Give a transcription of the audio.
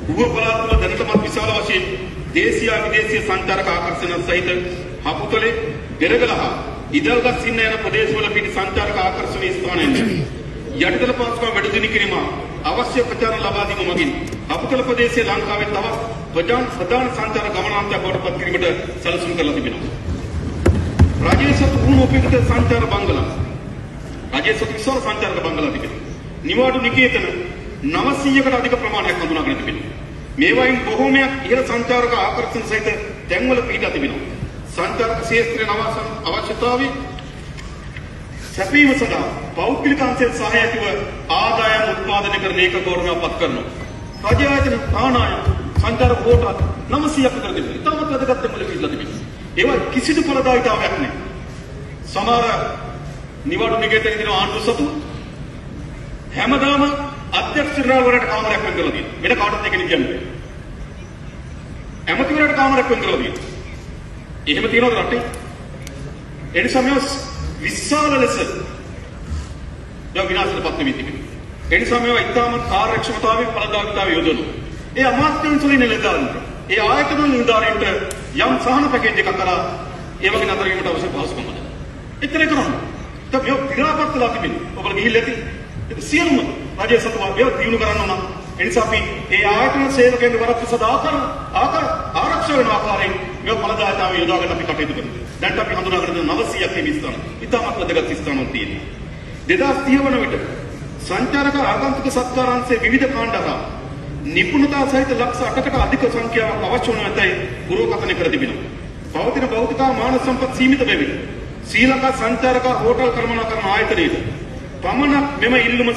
ඌව පළාත් තුළ දැනටමත් විශාල වශයෙන් දේශීය විදේශීය සංචාරක ආකර්ෂණ සහිත හපුතලේ දෙරගල හා ඉදල්ගත් සින්න යන ප්‍රදේශවල පිටි සංචාරක ආකර්ෂණීය ස්ථානයන් යටිතල පාස්කම් වැඩිදිනි කිරීම අවශ්‍ය ප්‍රචාරණ ලබා දීම මගින් හපුතල ප්‍රදේශයේ ලංකාවේ තවත් ප්‍රධාන සංචාර ගමනාන්තයක් බවට පත් කිරීමට සැලසුම් කරලා තිබෙනවා. රජයේ සතු වුණු උපයුක්ත සංචාර බංගලා රජයේ සතු විශාල සංචාරක බංගලා තිබෙනවා. නිවාඩු නිකේතන 900කට අධික ප්‍රමාණයක් හඳුනාගෙන තිබෙනවා. මේවායින් බොහෝමයක් ඉහළ සංචාරක ආකර්ෂණ සහිත තැන්වල පිහිටා තිබෙනවා. සංචාරක ක්ෂේත්‍රයේ අවශ්‍යතාවය සැපීම සඳහා පෞද්ගලික අංශයෙන් සහාය ඇතිව ආදායම් උත්පාදනය කරන ඒක ගෞරවයක් පත් කරනවා. රජ ආයතන තානායම් සංචාරක හෝටල් 900ක් විතර තිබෙනවා. ඉතාමත් වැදගත් දෙමළ පිළිලා තිබෙනවා. ඒවා කිසිදු ඵලදායීතාවයක් නැහැ. සමහර නිවාඩු නිකේතනයේ දින ආණ්ඩුව සතු හැමදාම අධ්‍යක්ෂකවරයාට කාමරයක් වෙන් කරලා තියෙනවා. වෙන කාටවත් ඒක නෙ කියන්නේ. ඇමතිවරයාට කාමරයක් වෙන් කරලා තියෙනවා. එහෙම තියනවද රටේ? ඒ නිසා මේ විශාල ලෙස විනාශයටපත් වෙමින් තිබෙනවා. ඒ නිසා මේවා ඉතාමත් කාර්යක්ෂමතාවයෙන් ඵලදායීතාවය යොදවනවා. ඒ අමාත්‍යාංශවලින් නිලධාරීන්ට, ඒ ආයතන නිලධාරීන්ට යම් සහන පැකේජ් එකක් කරලා ඒ වගේ නතර වීමට අවශ්‍ය පහසුකම් හදනවා. එතරම් කරනවා. තමයි විරාපත් වෙලා තිබෙනවා. ඔබලා ගිහිල්ලා ඇති. ඒක සියලුම රජයේ සතුවා දියුණු කරන්න ඕන. ඒ නිසා අපි ඒ ආයතන සේවකයන් වරප්පු සදා ආරක්ෂා වෙන ආකාරයෙන් මේ ඵලදායීතාවය යොදා ගන්න අපි කටයුතු කරනවා. දැන් අපි හඳුනාගෙන තියෙන 900ක් මේ ස්ථාන. ඉතාමත් වැදගත් ස්ථානවල තියෙනවා. 2030 වන විට සංචාරක ආගන්තුක සත්කාරාංශයේ විවිධ කාණ්ඩහා නිපුණතා සහිත ලක්ෂ 8කට අධික සංඛ්‍යාවක් අවශ්‍ය වන ඇතැයි පුරෝකථනය කර තිබෙනවා. පවතින භෞතික මානව සම්පත් සීමිත බැවින් ශ්‍රී ලංකා සංචාරක හෝටල් කර්මනාකරණ ආයතනයේ පමණක් මෙම ඉල්ලුම